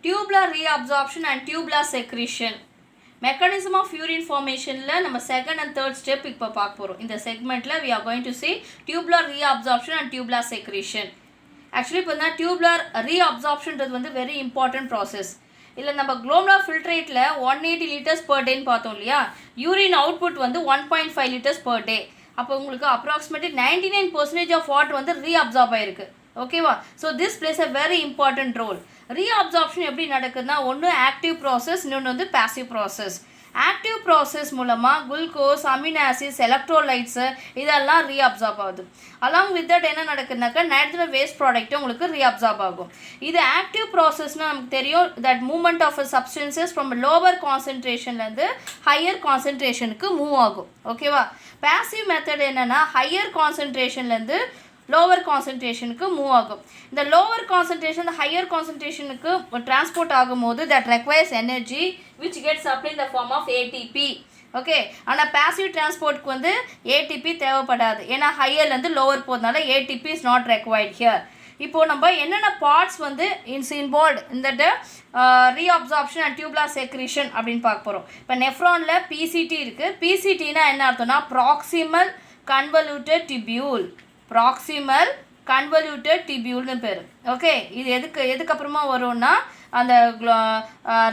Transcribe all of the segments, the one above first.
tubular reabsorption and tubular secretion. Mechanism of urine formation la நம்ம second and third step இப்போ பார்க்க போறோம். இந்த segmentல we are going to see tubular reabsorption and tubular secretion. Actually இப்போ தான் tubular reabsorptionன்றது வந்து very important process. இல்லை நம்ம glomerular filtrateல 180 liters per day பார்த்தோம் இல்லையா, urine output வந்து 1.5 liters per day. அப்போ உங்களுக்கு approximately 99% of water வந்து reabsorb ஆயிருக்கு. ஓகேவா? So this place a very important role. Reabsorption எப்படி நடக்குதுன்னா, ஒன்று ஆக்டிவ் ப்ராசஸ், இன்னொன்று வந்து பேசிவ் ப்ராசஸ். ஆக்டிவ் ப்ராசஸ் மூலமாக குளுக்கோஸ், அமினோ ஆசிட்ஸ், எலக்ட்ரோலைட்ஸு இதெல்லாம் ரீஅப்சார்ப் ஆகுது. அலாங் வித் தட் என்ன நடக்குதுனாக்கா நைட்ரஜன் வேஸ்ட் ப்ராடக்ட்டும் உங்களுக்கு ரீஅப்சார்ப் ஆகும். இது ஆக்டிவ் ப்ராசஸ்னால் நமக்கு தெரியும், that movement of substances from lower கான்சன்ட்ரேஷன்லேருந்து ஹையர் கான்சன்ட்ரேஷனுக்கு மூவ் ஆகும். ஓகேவா? பேசிவ் மெத்தட் என்னென்னா, ஹையர் கான்சன்ட்ரேஷன்லேருந்து லோவர் கான்சன்ட்ரேஷனுக்கு மூவ் ஆகும். இந்த லோவர் கான்சன்ட்ரேஷன் இந்த ஹையர் கான்சன்ட்ரேஷனுக்கு டிரான்ஸ்போர்ட் ஆகும்போது that requires energy which gets supply in the form of ATP. Okay, ஆனால் பேசிவ் டிரான்ஸ்போர்ட்க்கு வந்து ஏடிபி தேவைப்படாது, ஏன்னா ஹையர்லேருந்து லோவர் போகிறதுனால ATP is not required here. இப்போது நம்ம என்னென்ன பார்ட்ஸ் வந்து இன்வால்வ்ட் இந்த ரீஅப்சார்ப்ஷன் அண்ட் டியூபுலர் செக்ரீஷன் அப்படின்னு பார்க்க போகிறோம். இப்போ நெஃப்ரானில் பிசிடி இருக்குது. பிசிடினா என்ன அர்த்தம்னா proximal convoluted tubule. Proximal convoluted டிபியூல்னு பேர். ஓகே, இது எதுக்கப்புறமா வரும்னா அந்த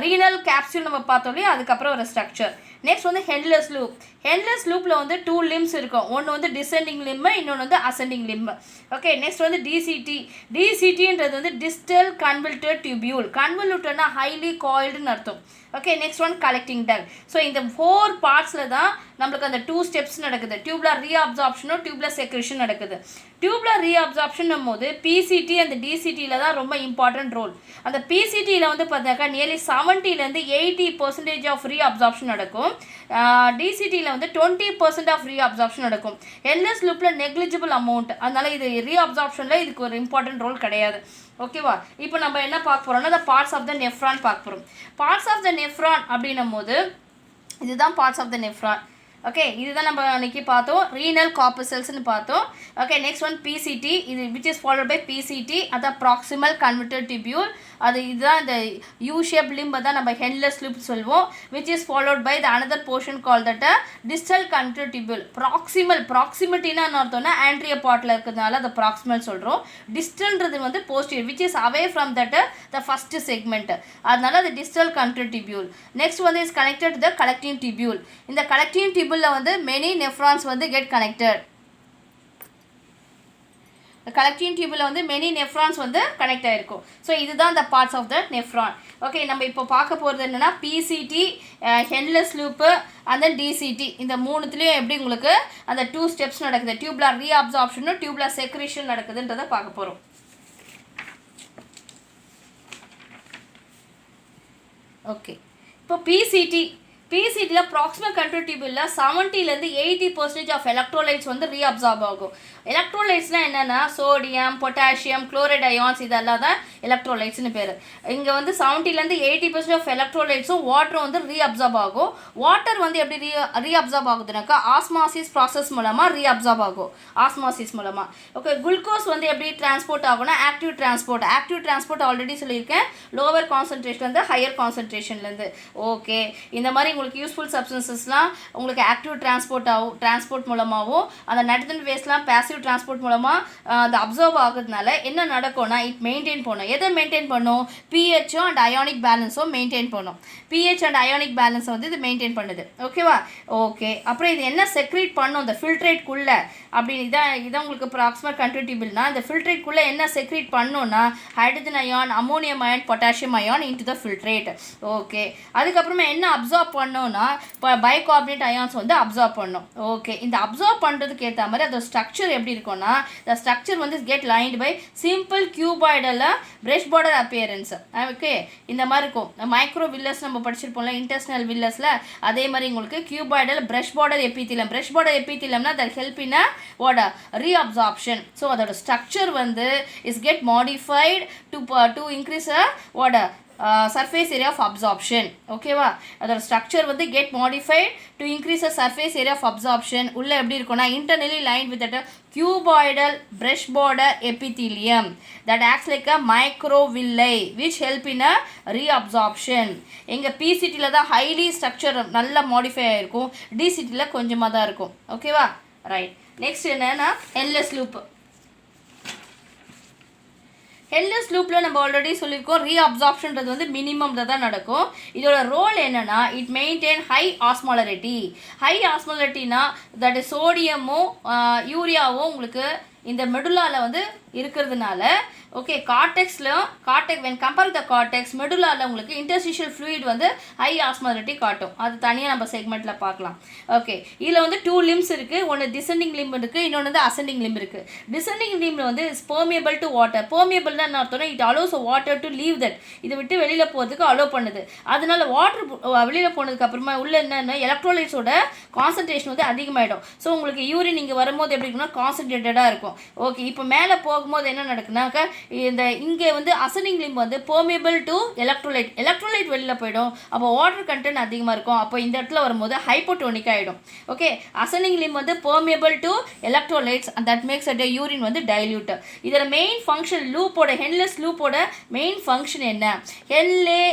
ரீனல் கேப்சூல் நம்ம பார்த்தோம் இல்லையா, அதுக்கப்புறம் ஒரு ஸ்ட்ரக்சர். நெக்ஸ்ட் வந்து ஹெட்லெஸ் லூப். ஹெட்லெஸ் லூப்பில் வந்து 2 limbs இருக்கும். ஒன்று வந்து டிசெண்டிங் லிம்பு, இன்னொன்று வந்து அசெண்டிங் லிம்பு. ஓகே, நெக்ஸ்ட் வந்து டிசிடி. டிசிடின்றது வந்து டிஸ்டல் கன்வல்யூட்டட் டிபியூல். கன்வல்யூட்டட்னா ஹைலி காயில்டுன்னு அர்த்தம். ஓகே, நெக்ஸ்ட் ஒன் கலெக்டிங் டக். ஸோ இந்த 4 பார்ட்ஸில் தான் நம்மளுக்கு அந்த 2 steps நடக்குது. டியூபுலர் ரீஅப்சார்ப்ஷனும் டியூபுலர் செக்ரேஷன் நடக்குது. டியூபுலர் ரீஅப்சார்ப்ஷன் போது பிசிடி அந்த டிசிடியில் தான் ரொம்ப இம்பார்ட்டன்ட் ரோல். அந்த பிசிடியில் வந்து பார்த்தாக்கா நியர்லி 70% 80% ஆஃப் ரீஅப்சார்ப்ஷன் நடக்கும். டிசிடியில் வந்து 20% ஆஃப் ரீஅப்சார்ப்ஷன் நடக்கும். ஹெட்லெஸ் லூப்பில் நெக்லிஜிபிள் அமௌண்ட், அதனால இது ரீஅப்சார்ப்ஷனில் இதுக்கு ஒரு இம்பார்ட்டன்ட் ரோல் கிடையாது. ஓகேவா? இப்போ நம்ம என்ன பார்க்க போகிறோம்னா the parts of the nephron பார்க்க போகிறோம். பார்ட்ஸ் ஆஃப் த நெஃப்ரான் அப்படின்னும் போது இதுதான் parts of the nephron. Okay, இதுதான் நம்ம அன்றைக்கி பார்த்தோம், ரீனல் கார்பசல்ஸ்னு பார்த்தோம். Okay, next one PCT. இது which is followed by PCT, அதான் ப்ராக்சிமல் கன்வர்ட்டட் டிபியூல். இதுதான் இந்த யூ ஷேப் லிம்பை தான் நம்ம ஹெட்லெஸ் லூப் சொல்வோம். Which is followed by the another portion call that distal convoluted tubule. ப்ராக்சிமிட்டினா என்ன அர்த்தம்னா ஆண்ட்ரியர் பார்ட்டில் இருக்கிறதுனால அதை ப்ராக்சிமல் சொல்கிறோம். டிஸ்டல்ன்றது வந்து posterior which is away from that the first segment, அதனால அது டிஸ்டல் கன்வர்ட்டட் டிபியூல். நெக்ஸ்ட் வந்து is connected to the collecting tubule. இந்த கலெக்டிங் டிபியூல் வந்து many nephrons வந்து get connected. கலெக்டிங் டியூபில் வந்து many nephrons வந்து கனெக்ட் ஆகிருக்கும். ஸோ இதுதான் the parts of the nephron. Okay, நம்ம இப்போ பார்க்க போகிறது என்னென்னா பிசிடி, ஹெட்லெஸ் லூப்பு அந்த டிசிடி, இந்த மூணுத்துலேயும் எப்படி உங்களுக்கு அந்த 2 steps நடக்குது, டியூபுலர் ரீஅப்சார்ப்ஷனும் டியூபுலர் செக்ரீஷன் நடக்குதுன்றதை பார்க்க போகிறோம். ஓகே, இப்போ பிசிடியில் ப்ராக்சிமல் கன்வர்ட்டட் டிபியூலில் 70% 80% ஆஃப் எலக்ட்ரோலைட்ஸ் வந்து ரீஅப்சார்ப் ஆகும். எலக்ட்ரோலைட்ஸ்னால் என்னென்னா சோடியம், பொட்டாசியம், குளோரைட் அயான்ஸ், இதெல்லாம் தான் எலக்ட்ரோலைட்ஸ்னு பேர். இங்கே வந்து 70% 80% ஆஃப் எலக்ட்ரோலைட்ஸும் வாட்டரும் வந்து ரீஅப்சார்ப் ஆகும். வாட்டர் வந்து எப்படி ரீஅப்சார்ப் ஆகுதுனாக்கா ஆஸ்மாசிஸ் ப்ராசஸ் மூலமாக ரீஅப்சார்ப் ஆகும். ஆஸ்மாசிஸ் மூலமாக. ஓகே, குளுக்கோஸ் வந்து எப்படி டிரான்ஸ்போர்ட் ஆகும்னா ஆக்டிவ் டிரான்ஸ்போர்ட் ஆல்ரெடி சொல்லியிருக்கேன், லோவர் கான்சன்ட்ரேஷன்லேருந்து ஹையர் கான்சன்ட்ரேஷன்லேருந்து. ஓகே, இந்த மாதிரி உங்களுக்கு யூஸ்ஃபுல் சப்ஸ்டன்சஸ்லாம் உங்களுக்கு ஆக்டிவ் டிரான்ஸ்போர்ட் மூலமாகவும் அந்த நைட்ரஜன் வேஸ்ட்லாம் பேசிவ் டிரான்ஸ்போர்ட் மூலமாக அது அப்சர்வ் ஆகுறதுனால என்ன நடக்கும்னா இட் மெயின்டைன் பண்ணும். எதை மெயின்டைன் பண்ணும்? பிஹெச்சும் அண்ட் அயானிக் பேலன்ஸும் மெயின்டைன் பண்ணும். பிஹெச் அண்ட் அயானிக் பேலன்ஸை வந்து இது மெயின்டைன் பண்ணுது. ஓகேவா? ஓகே, அப்புறம் இது என்ன செக்ரீட் பண்ணும் இந்த ஃபில்ட்ரேட்குள்ளே அப்படின்னு இதான் உங்களுக்கு ப்ராக்சிமல் கன்வர்ட்டட் டிபியூல்னா இந்த ஃபில்ட்ரேட்குள்ளே என்ன செக்ரீட் பண்ணுன்னா hydrogen ion, ammonium ion, potassium ion into the filtrate. Okay, அதுக்கப்புறமா என்ன அப்சார்ப் பண்ணோன்னா இப்போ பைகார்பனேட் அயான்ஸ் வந்து அப்சார்ப் பண்ணும். ஓகே, இந்த அப்சார்ப் பண்ணுறதுக்கு ஏற்ற மாதிரி அதோட ஸ்ட்ரக்சர் எப்படி இருக்கும்னா the structure வந்து get lined by simple cuboidal brush border appearance. Okay, இந்த மாதிரி இருக்கும். மைக்ரோ வில்லஸ் நம்ம படிச்சிருப்போம்ல இன்டெஸ்டினல் வில்லஸில், அதே மாதிரி உங்களுக்கு cuboidal brush border epithelium. brush border epitheliumனா that help in what reabsorption. So அதோட ஸ்ட்ரக்சர் வந்து is get modified to increase what surface area of absorption. ஓகேவா, அதோட ஸ்ட்ரக்சர் வந்து get modified to increase the surface area of absorption. உள்ள எப்படி இருக்கும்னா internally lined with a cuboidal brush border epithelium that acts like a microvilli which help in a reabsorption. எங்க PCT தான் highly structure நல்ல modify ஆயிருக்கும், DCT கொஞ்சமாக தான் இருக்கும். ஓகேவா, ரைட். நெக்ஸ்ட் என்னன்னா என்லெஸ் லூப். என்லெஸ் லூப்பில் நம்ம ஆல்ரெடி சொல்லியிருக்கோம், ரீஅப்சார்ப்ஷன்றது வந்து மினிமமில் தான் நடக்கும். இதோட ரோல் என்னென்னா it maintain high osmolarity. High ஆஸ்மாலரிட்டினா தட் சோடியமும் யூரியாவும் உங்களுக்கு இந்த மெடுலாவில் வந்து இருக்கிறதுனால okay, when compare the cortex மெடுலாவில் உங்களுக்கு இன்டர்ஸ்டிஷியல் ஃப்ளூயிட் வந்து ஹை ஆஸ்மாலிட்டி காட்டும். அது தனியாக நம்ம செக்மெண்ட்டில் பார்க்கலாம். ஓகே, இதில் வந்து 2 limbs இருக்குது. ஒன்று டிசெண்டிங் லிம்ப் இருக்குது, இன்னொன்று வந்து அசெண்டிங் லிம்ப் இருக்குது. டிசெண்டிங் லிம்பில் வந்து பெர்மியபிள் டு வாட்டர். பெர்மியபிள்னா என்ன அர்த்தம்னா it allows water to leave that, இதை விட்டு வெளியில் போகிறதுக்கு அலோவ் பண்ணுது. அதனால வாட்டர் வெளியில் போனதுக்கு அப்புறமா உள்ள என்னென்ன எலக்ட்ரோலைட்ஸோட கான்சன்ட்ரேஷன் வந்து அதிகமாகிடும். ஸோ உங்களுக்கு யூரின் இங்கே வரும்போது எப்படி இருக்குன்னா கான்சன்ட்ரேட்டடாக இருக்கும். ஓகே, இப்போ மேலே போகும்போது என்ன நடக்குனாக்கா இந்த இங்கே வந்து அசெண்டிங் லிம்ப் வந்து பெர்மியபிள் டு எலக்ட்ரோலைட் வெளியில் போயிடும். அப்போ வாட்டர் கண்டென்ட் அதிகமாக இருக்கும். அப்போ இந்த இடத்துல வரும்போது ஹைப்போடோனிக் ஆகிடும். ஓகே, அசெண்டிங் லிம்ப் வந்து permeable to electrolytes and that makes at urine வந்து டைல்யூட். இதில் மெயின் ஃபங்க்ஷன் லூப்போட ஹென்லெஸ் லூப்போட மெயின் ஃபங்க்ஷன் என்ன? Henle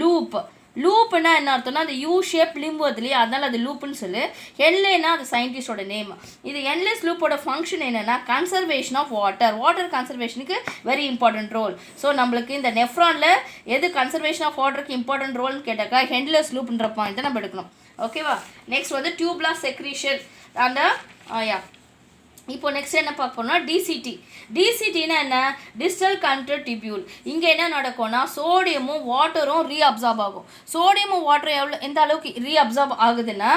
loop. லூப்புன்னா என்ன அர்த்தம்னா அந்த யூ ஷேப் லிம்பு வருது இல்லையா, அதனால் அது லூப்புன்னு சொல்லு. என்லேனா அது சயின்டிஸ்டோட நேம். இது என்லெஸ் லூப்போட ஃபங்க்ஷன் என்னென்னா கன்சர்வேஷன் ஆஃப் வாட்டர். வாட்டர் கன்சர்வேஷனுக்கு வெரி இம்பார்ட்டன்ட் ரோல். ஸோ நம்மளுக்கு இந்த நெஃப்ரானில் எது கன்சர்வேஷன் ஆஃப் வாட்டருக்கு இம்பார்ட்டன்ட் ரோல்னு கேட்டாக்கா என்லெஸ் லூப்ன்ற பாயிண்ட் தான் நம்ம எடுக்கணும். ஓகேவா, நெக்ஸ்ட் வந்து டியூப்லார் செக்ரீஷன் அந்த இப்போ நெக்ஸ்ட் என்ன பார்க்க போறோம்னா டிசிடி. டிசிடினா என்ன? Distal convoluted tubule. இங்கே என்ன நடக்கும்னா சோடியமும் வாட்டரும் ரீஅப்சார்ப் ஆகும். சோடியமும் வாட்டரும் எந்த அளவுக்கு ரீஅப்சார்ப் ஆகுதுன்னா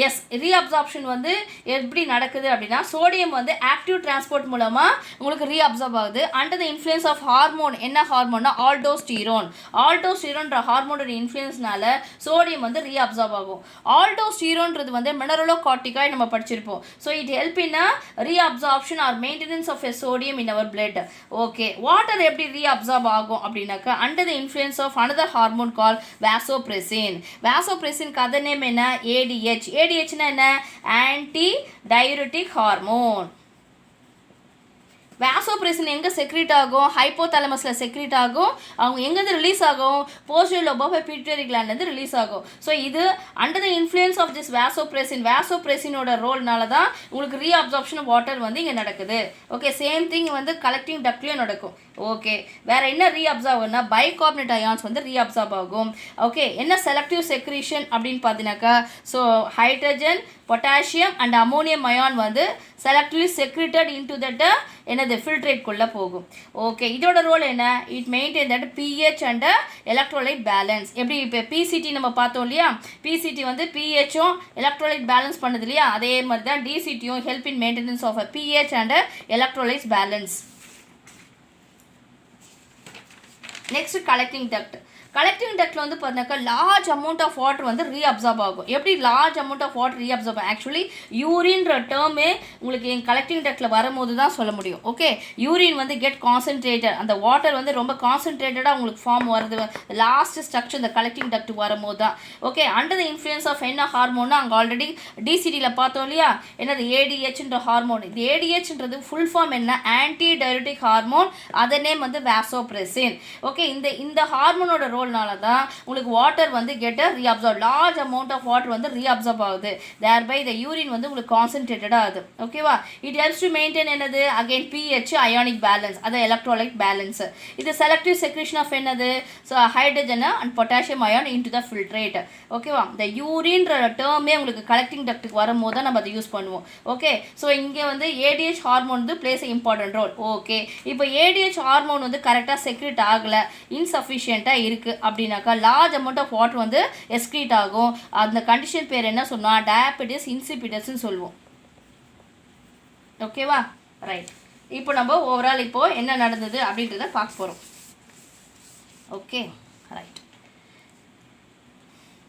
எஸ், ரீஅப்சார்ப்ஷன் வந்து எப்படி நடக்குது அப்படின்னா சோடியம் வந்து ஆக்டிவ் டிரான்ஸ்போர்ட் மூலமாக உங்களுக்கு ரீஅப்சார்ப் ஆகுது under the influence of hormone. என்ன ஹார்மோன்னா ஆல்டோஸ்டீரோன். ஆல்டோஸ்டீரோன்ற ஹார்மோனோட இன்ஃப்ளூயன்ஸ்னால சோடியம் வந்து ரீஅப்சார்ப் ஆகும். ஆல்டோஸ்டீரோன்றது வந்து மினரலோ கார்டிகாய் நம்ம படிச்சிருப்போம். So it help in reabsorption or maintenance of a sodium in our blood. Okay, water எப்படி reabsorb ஆகும் அப்படின்னாக்கா under the influence of another hormone called vasopressin. vasopressin கதை நேம் என்ன? ADH. ADH னா என்ன? Anti diuretic hormone. வாசோப்ரெசின் எங்கே secrete ஆகும்? ஹைப்போதாலமஸில் செக்ரீட் ஆகும். அவங்க எங்கேருந்து ரிலீஸ் ஆகும்? போஸ்டீரியர் லோப் ஆஃப் பிட்யூட்டரி கிளாண்ட்லேருந்து ரிலீஸ் ஆகும். ஸோ இது under the influence of this vasopressin. வாசோப்ரெசினோட ரோல்னால தான் உங்களுக்கு ரீஅப்சார்ப்ஷன் வாட்டர் வந்து இங்கே நடக்குது. ஓகே, சேம் திங் வந்து கலெக்டிங் டக்ட்லேயும் நடக்கும். ஓகே, வேறு என்ன ரீஅப்சார்ப் ஆகும்னா பைகார்பனேட் அயான்ஸ் வந்து ரீஅப்சார்ப் ஆகும். ஓகே, என்ன செலக்டிவ் செக்ரீஷன் அப்படின்னு பார்த்தீங்கன்னாக்கா so hydrogen, potassium and ammonium ion வந்து செலக்டிவ்லி செக்ரிட்டட் இன்டு தட் என்னது ஃபில்ட்ரேட்குள்ளே போகும். ஓகே, இதோட ரோல் என்ன? It maintain that pH and electrolyte balance. எப்படி இப்போ பிசிடி நம்ம பார்த்தோம் இல்லையா, பிசிடி வந்து பிஹெச்சும் எலக்ட்ரோலைட் பேலன்ஸ் பண்ணுது இல்லையா, அதே மாதிரி தான் டிசிடியும் help in maintenance of a pH and electrolytes balance. Next collecting duct. Collecting டக்டில் வந்து பார்த்தீங்கன்னாக்கா லார்ஜ் அமௌண்ட் ஆஃப் வாட்டர் வந்து ரீஅப்சார்ப் ஆகும். எப்படி large amount of water reabsorb ஆகும்? ஆக்சுவலி யூரின்ற டேர்மே உங்களுக்கு என் கலெக்டிங் டக்டில் வரும்போது தான் சொல்ல முடியும். ஓகே, யூரின் வந்து கெட் கான்சன்ட்ரேட்டட், அந்த வாட்டர் வந்து ரொம்ப கான்சன்ட்ரேட்டடாக உங்களுக்கு ஃபார்ம் வருது லாஸ்ட் ஸ்ட்ரக்சர் இந்த கலெக்டிங் டக்ட் வரும்போது தான். Okay, under the influence of என்ன ஹார்மோன்னா அங்கே ஆல்ரெடி டிசிடியில் பார்த்தோம் இல்லையா, என்னது ஏடிஹெச்ன்ற ஹார்மோன். இது ஏடிஹெச்ன்றது ஃபுல் ஃபார்ம் என்ன? Anti diuretic hormone. Other name வந்து வாசோப்ரெசின். ஓகே, இந்த ஹார்மோனோட ரோல்னால தான் உங்களுக்கு வாட்டர் வந்து get reabsorb, large amount of water வந்து ரீஅப்சார்ப் ஆகுது. தேர்பை இந்த யூரின் வந்து உங்களுக்கு கான்சன்ட்ரேட்டடாக ஆகுது. ஓகேவா, இட் ஹெல்ப்ஸ் டு மெயின்டைன் என்னது அகைன் பிஹெச் அயானிக் பேலன்ஸ், அது எலக்ட்ரோலைட் பேலன்ஸ். இது செலக்டிவ் செக்ரேஷன் ஆஃப் என்னது? So hydrogen and potassium ion into the filtrate. ஓகேவா, இந்த யூரின்ற டேர்மே உங்களுக்கு கலெக்டிங் டக்ட்டுக்கு வரும்போது தான் நம்ம அதை யூஸ் பண்ணுவோம். ஓகே, ஸோ இங்கே வந்து ஏடிஹெச் ஹார்மோன் வந்து பிளேஸ் இம்பார்ட்டன்ட் ரோல். ஓகே, இப்போ ஏடிஹெச் ஹார்மோன் வந்து கரெக்டாக செக்ரேட் ஆகலை, இன்சஃபிஷியண்ட்டாக இருக்குது அப்படின்னாக்கா லார்ஜ் அமௌண்ட் ஆஃப் வாட்டர் வந்து எஸ்க்ரீட் ஆகும். அந்த கண்டிஷன் பேர் என்ன சொன்னால் டயாபெட்டிஸ் இன்சிபிடஸ்ன்னு சொல்லுவோம். ஓகேவா, ரைட். இப்போ நம்ம ஓவரால் இப்போ என்ன நடந்தது அப்படின்றத பார்க்க போகிறோம். Okay, right.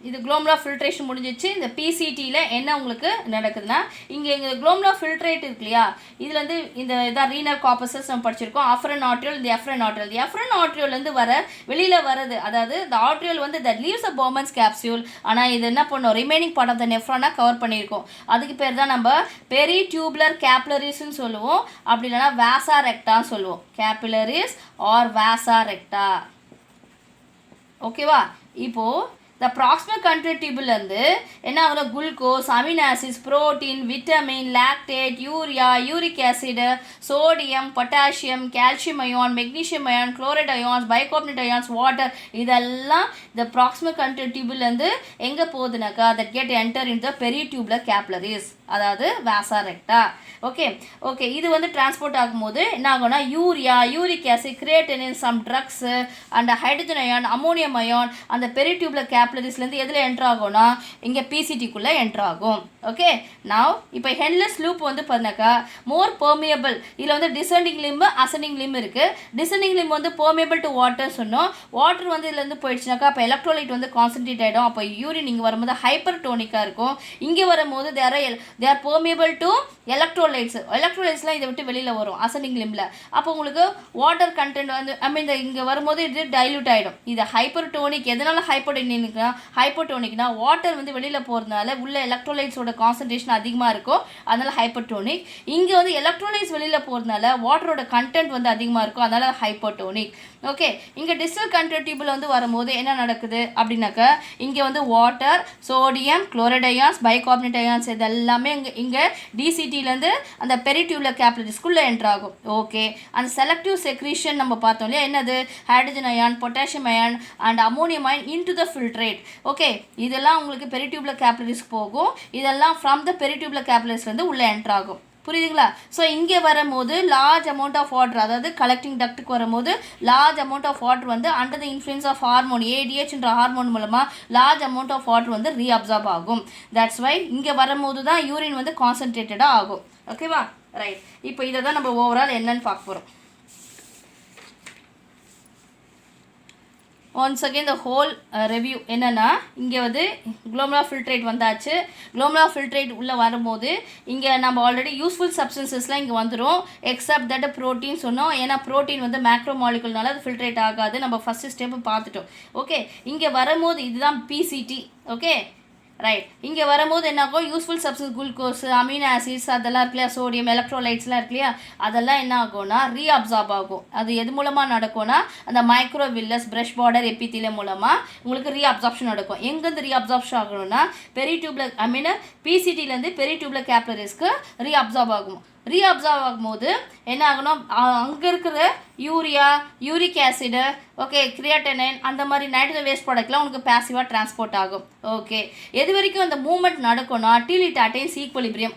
இது குளோமரா ஃபில்ட்ரேஷன் முடிஞ்சிச்சு. இந்த பிசிடியில் என்ன உங்களுக்கு நடக்குதுன்னா, இங்கே குளோமரா ஃபில்ட்ரேட் இருக்கு இல்லையா, இதில் வந்து இந்த இதான் ரீனல் கார்பஸஸ் நம்ம படிச்சிருக்கோம். ஆஃப்ரன் ஆர்ட்ரியல், இந்த எஃப்ரன் ஆர்ட்ரியல். இந்த எஃப்ரன் ஆர்ட்ரியல்லேருந்து வர வெளியில் வருது, அதாவது இந்த ஆர்ட்ரியல் வந்து that leaves a Bowman's capsule. ஆனால் இது என்ன பண்ணோம், ரிமைனிங் பார்ட் ஆஃப் த நெஃப்ரானாக கவர் பண்ணியிருக்கோம். அதுக்கு பேர் தான் நம்ம பெரி டியூப்லர் கேப்லரிஸ்ன்னு சொல்லுவோம், அப்படி இல்லைனா வேசா ரெக்டான்னு சொல்லுவோம். Capillaries are vasa recta. ஓகேவா? இப்போது இந்த ப்ராக்சிமல் கண்ட்ரிட்டிபிள்லேருந்து என்ன ஆகுது, glucose, amino acids, protein, vitamin, lactate, urea, uric acid, sodium, potassium, calcium ion, magnesium ion, chloride ions, bicarbonate ions, water, இதெல்லாம் இந்த ப்ராக்சிமல் கண்ட்ரிட்டிபிள்லேருந்து எங்கே போகுதுனாக்கா that get enter in the peritubular capillaries, அதாவது வேசா ரெக்டா. ஓகே ஓகே இது வந்து transport ஆகும்போது என்ன ஆகும்னா, urea, uric acid, creatinine, some drugs and hydrogen ion, ammonium ion அந்த பெரிடியூபுலர் கேப்லரிஸ்லேருந்து எதில் என்ட்ரு ஆகும்னா இங்கே பிசிடிக்குள்ளே என்ட்ரு ஆகும். ஓகே நவ் இப்போ ஹென்லெஸ் லூப் வந்து பார்த்தாக்கா மோர் பெர்மியபிள். இதில் வந்து டிசெண்டிங் லிம்பு, அசெண்டிங் லிம்பு இருக்குது. டிசெண்டிங் லிம்பு வந்து பெர்மியபிள் டு வாட்டர் சொன்னோம். வாட்டர் வந்து இதுலேருந்து போயிடுச்சுனாக்கா அப்போ எலக்ட்ரோலைட் வந்து கான்சன்ட்ரேட் ஆகிடும். அப்போ யூரின் இங்கே வரும்போது ஹைப்பர் டோனிக்காக இருக்கும். இங்கே வரும்போது there are permeable to electrolytes. எலக்ட்ரோலைட்ஸ்லாம் இதை விட்டு வெளியில் வரும் அசெண்டிங் லிம்பில். அப்போ உங்களுக்கு வாட்டர் கண்டென்ட் வந்து இந்த இங்கே வரும்போது இது டைல்யூட் ஆகிடும். இது ஹைப்பர் டோனிக். எதனால் ஹைப்போடோனிக்னா வாட்டர் வந்து வெளியில் போகிறதுனால உள்ள எலக்ட்ரோலைட்ஸோட கான்சன்ட்ரேஷன் அதிகமாக இருக்கும், அதனால் ஹைப்போடோனிக். இங்கே வந்து எலக்ட்ரோலைட்ஸ் வெளியில் போகிறதுனால வாட்டரோட கண்டென்ட் வந்து அதிகமாக இருக்கும், அதனால் ஹைப்போடோனிக். ஓகே இங்கே டிஸ்டல் கண்ட்ரிட்டிபிள் வந்து வரும்போது என்ன நடக்குது அப்படின்னாக்கா இங்கே வந்து water, sodium, chloride ions, bicarbonate ions இதெல்லாமே இங்கே டிசிடிலேருந்து அந்த பெரிடியூபுலர் கேப்லரிஸ்குள்ளே என்ட்ரு ஆகும். ஓகே அந்த செலக்டிவ் செக்ரீஷன் நம்ம பார்த்தோம் இல்லையா, என்னது hydrogen ion, potassium ion and ammonium ion into the filtrate. Okay இதெல்லாம் உங்களுக்கு பெரிடியூபுலர் கேப்லரிஸ்க்கு போகும். இதெல்லாம் ஃப்ரம் த பெரிடியூபுலர் கேப்லரிஸ்லேருந்து உள்ளே என்ட்ரு ஆகும். புரியுதுங்களா? ஸோ இங்கே வரும்போது லார்ஜ் அமௌண்ட் ஆஃப் வாட்டர், அதாவது கலெக்டிங் டக்ட்டுக்கு வரும்போது லார்ஜ் அமௌண்ட் ஆஃப் வாட்டர் வந்து under the influence of hormone ஏடிஹெச்ன்ற ஹார்மோன் மூலமாக லார்ஜ் அமௌண்ட் ஆஃப் வாட்டர் வந்து ரீஅப்சார்ப் ஆகும். தட்ஸ் வை இங்கே வரும்போது தான் யூரின் வந்து கான்சன்ட்ரேட்டடாக ஆகும். ஓகேவா? ரைட். இப்போ இதை தான் நம்ம ஓவரால் என்னன்னு பார்க்க போகிறோம். Once again the whole review என்னென்னா, இங்கே வந்து குளோமரா ஃபில்ட்ரேட் வந்தாச்சு. குளோமரா ஃபில்ட்ரேட் உள்ளே வரும்போது இங்கே நம்ம ஆல்ரெடி யூஸ்ஃபுல் சப்ஸ்டன்சஸ்லாம் இங்கே வந்துடும், எக்ஸப்ட் தட் ப்ரோட்டீன் சொன்னோம். ஏன்னா ப்ரோட்டீன் வந்து மேக்ரோ மாலிகுல்னால அது ஃபில்ட்ரேட் ஆகாது. நம்ம ஃபஸ்ட்டு ஸ்டெப்பு பார்த்துட்டோம். ஓகே இங்கே வரும்போது இதுதான் பிசிடி. Okay right. இங்கே வரும்போது என்னாகும், useful substance glucose, amino acids அதெல்லாம் இருக்கு இல்லையா, சோடியம், எலக்ட்ரோலைட்ஸ்லாம் இருக்கு இல்லையா, அதெல்லாம் என்ன ஆகும்னா ரீஅப்சார்ப் ஆகும். அது எது மூலமாக நடக்கும்னா அந்த மைக்ரோவில்லஸ் பிரஷ் பார்டர் எபித்தீலியம் மூலமாக உங்களுக்கு ரீஅப்சார்ப்ஷன் நடக்கும். எங்கேருந்து ரீஅப்சார்ப்ஷன் ஆகணும்னா பெரிடியூபுலர் பிசிடிலேருந்து பெரிடியூபுலர் கேப்லரிஸ்க்கு ரீஅப்சார்ப் ஆகும். ரீஅப்சார்ப் ஆகும்போது என்ன ஆகணும், அங்கே இருக்கிற urea, uric acid, okay creatinine அந்த மாதிரி நைட்ரஜன் வேஸ்ட் ப்ராடக்ட்லாம் உங்களுக்கு பேசிவாக டிரான்ஸ்போர்ட் ஆகும். ஓகே எது வரைக்கும் அந்த மூவ்மெண்ட் நடக்கும்னா டில் இட் அட்டைன்ஸ் ஈக்குவலிபிரியம்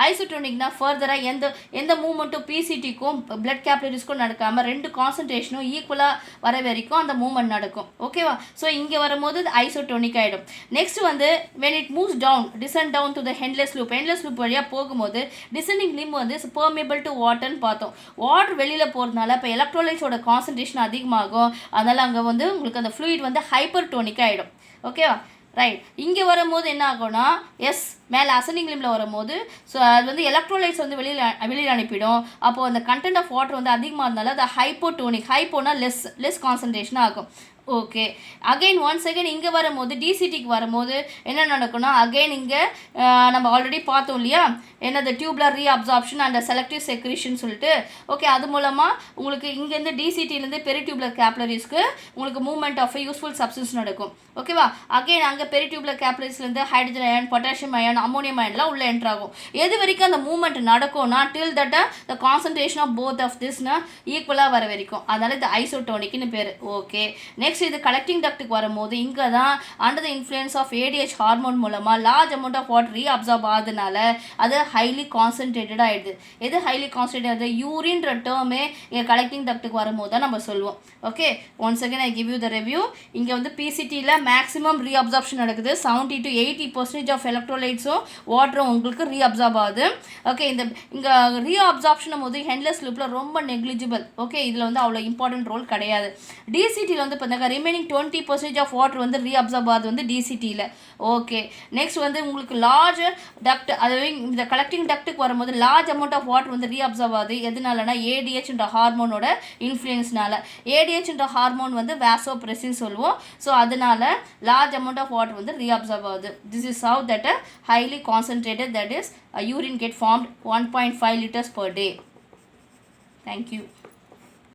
ஐசோடோனிக்னா ஃபர்தராக எந்த மூவ்மெண்ட்டும் பிசிடிக்கும் பிளட் கேப்லரிஸ்க்கும் நடக்காமல் ரெண்டு கான்சன்ட்ரேஷனும் ஈக்குவலாக வர வரைக்கும் அந்த மூவ்மெண்ட் நடக்கும். ஓகேவா? ஸோ இங்கே வரும்போது அது ஐசோடோனிக் ஆகிடும். நெக்ஸ்ட் வந்து when it moves down descend down to the endless loop வழியாக போகும்போது டிசெண்டிங் லிம் வந்து பெர்மியபிள் டு வாட்டர்னு பார்த்தோம். வாட்டர் வெளியில் போகிறதுனால இப்போ எலக்ட்ரோலைட்ஸோட கான்சன்ட்ரேஷன் அதிகமாகும், அதனால் அங்கே வந்து உங்களுக்கு அந்த ஃப்ளூயிட் வந்து ஹைப்பர் டோனிக் ஆகிடும். ஓகேவா? ரைட். இங்கே வரும்போது என்ன ஆகும்னா மேலே அசெண்டிங் லிம்பில் வரும்போது ஸோ அது வந்து எலக்ட்ரோலைட்ஸ் வந்து வெளியில் அனுப்பிடும். அப்போது அந்த கண்டென்ட் ஆஃப் வாட்டர் வந்து அதிகமாக இருந்தாலும் அது ஹைப்போடோனிக், ஹைப்போனா லெஸ் கான்சன்ட்ரேஷனாக ஆகும். ஓகே அகெயின் ஒன்ஸ் அகெயின் இங்கே வரும்போது டிசிடிக்கு வரும்போது என்ன நடக்கும்னா அகெயின் இங்கே நம்ம ஆல்ரெடி பார்த்தோம் இல்லையா, என்னது tubular reabsorption and selective secretion சொல்லிட்டு. ஓகே அது மூலமாக உங்களுக்கு இங்கேருந்து டிசிடிலேருந்து பெரிடியூபுலர் கேப்லரிஸ்க்கு உங்களுக்கு மூவ்மெண்ட் ஆஃப் யூஸ்ஃபுல் சப்ஸ்டன்ஸ் நடக்கும். ஓகேவா? அகெயின் அங்கே பெரிடியூபுலர் கேப்லரிஸ்லேருந்து hydrogen ion, potassium ion, ammonium அயன்லாம் உள்ளே என்ட்ரு ஆகும். எது வரைக்கும் அந்த மூவ்மெண்ட் நடக்கும்னா till that the concentration of both of திஸ்னா ஈக்குவலாக வர வரைக்கும், அதனால் இது ஐசோடோனிக்னு பேர். ஓகே நெக்ஸ்ட் இது கலெக்டிங் டக்ட்டுக்கு வரும்போது இங்கே தான் under the influence of ADH hormone மூலமாக large amount of water reabsorb ஆகுதுனால அது ஹைலி கான்சன்ட்ரேட்டட் ஆகிடுது. எது ஹைலி கான்சன்ட்ரேட் ஆகுது, யூரின்ற டேர்மே இங்கே கலெக்டிங் டக்ட்டுக்கு வரும்போது தான் நம்ம சொல்லுவோம். Okay once again I give you the review. இங்கே வந்து பிசிடியில் மேக்ஸிமம் ரீஅப்சார்ப்ஷன் நடக்குது. 70 to 80% ஆஃப் எலக்ட்ரோலைட்ஸும் நியூட்ரியன்ஸும் வாட்டரும் உங்களுக்கு ரீஅப்சார்ப் ஆகுது. ஓகே, இங்கே ரீஅப்சார்ப்ஷன் போது ஹென்லெஸ் லூப்பில் ரொம்ப நெக்லிஜிபிள். ஓகே, இதில் வந்து அவ்வளோ இம்பார்ட்டன்ட் ரோல் கிடையாது. டிசிடியில் வந்து பார்த்தாங்க ரிமைனிங் 20% ஆஃப் வாட்டர் வந்து ரீஅப்சார்ப் ஆகுது வந்து டிசிடியில். ஓகே, நெக்ஸ்ட் வந்து உங்களுக்கு லார்ஜ் டக்ட், அதாவது இந்த கலெக்டிங் டக்ட்டுக்கு வரும்போது லார்ஜ் அமௌண்ட் ஆஃப் வாட்டர் வந்து ரீஅப்சார்ப் ஆகுது. எதனாலனா ஏடிஹெச்ன்ற ஹார்மோனோட இன்ஃப்ளூயன்ஸ்னால. ஏடிஹெச்ன்ற ஹார்மோன் வந்து வேசோப்ரெசின் சொல்லுவோம். ஸோ அதனால லார்ஜ் அமௌண்ட் ஆஃப் வாட்டர் வந்து ரீஅப்சார்ப் ஆகுது. This is how that highly concentrated, that is urine get formed 1.5 liters per day. Thank you.